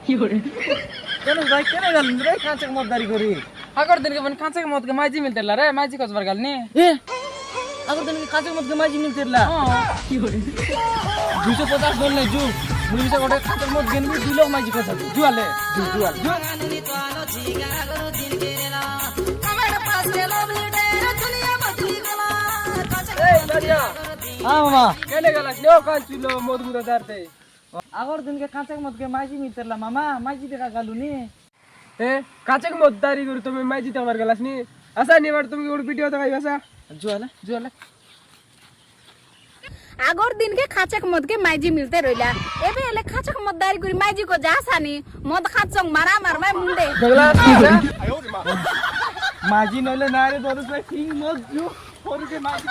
কেন ভাই কেন গেল রে কাঁচা মতদারি করি আগর দিনকে মানে কাঁচা মদ के माइजी मिलते ला रे माइजी कस बार गालनी এ আগর দিন কাঁচা মত কে মাঝি নিতেলা কি করে 250 ডলার নাই জু মুলিশা কোটে কাঁচা মত গেনবি 2 লাখ মাঝি কথা জুয়ালে জুয়াল ए लड़िया মামা केले गलास नो कान चुलो मद गुदा दारते আগর দিন কে কাঁচা মত কে মাঝি নিতেলা মামা মাঝি দেখা গালুনি ए काचे मद दारी करू तुम्ही माइजी तमार गलास नी असा निवाड तुम्ही गोड वीडियो तो असा জুয়ালে जुले আগর দিনকে খাঁচক মদকে মাইজি মিলতে রইলা এবে এলে খাঁচক মদ দারি করি মাইজি কো যাসানি মদ খাঁচক মারা মারমাই মুন্ডে गलास মাঝি নইলে না রে তোর কিং মত জু ওরকে মাঝি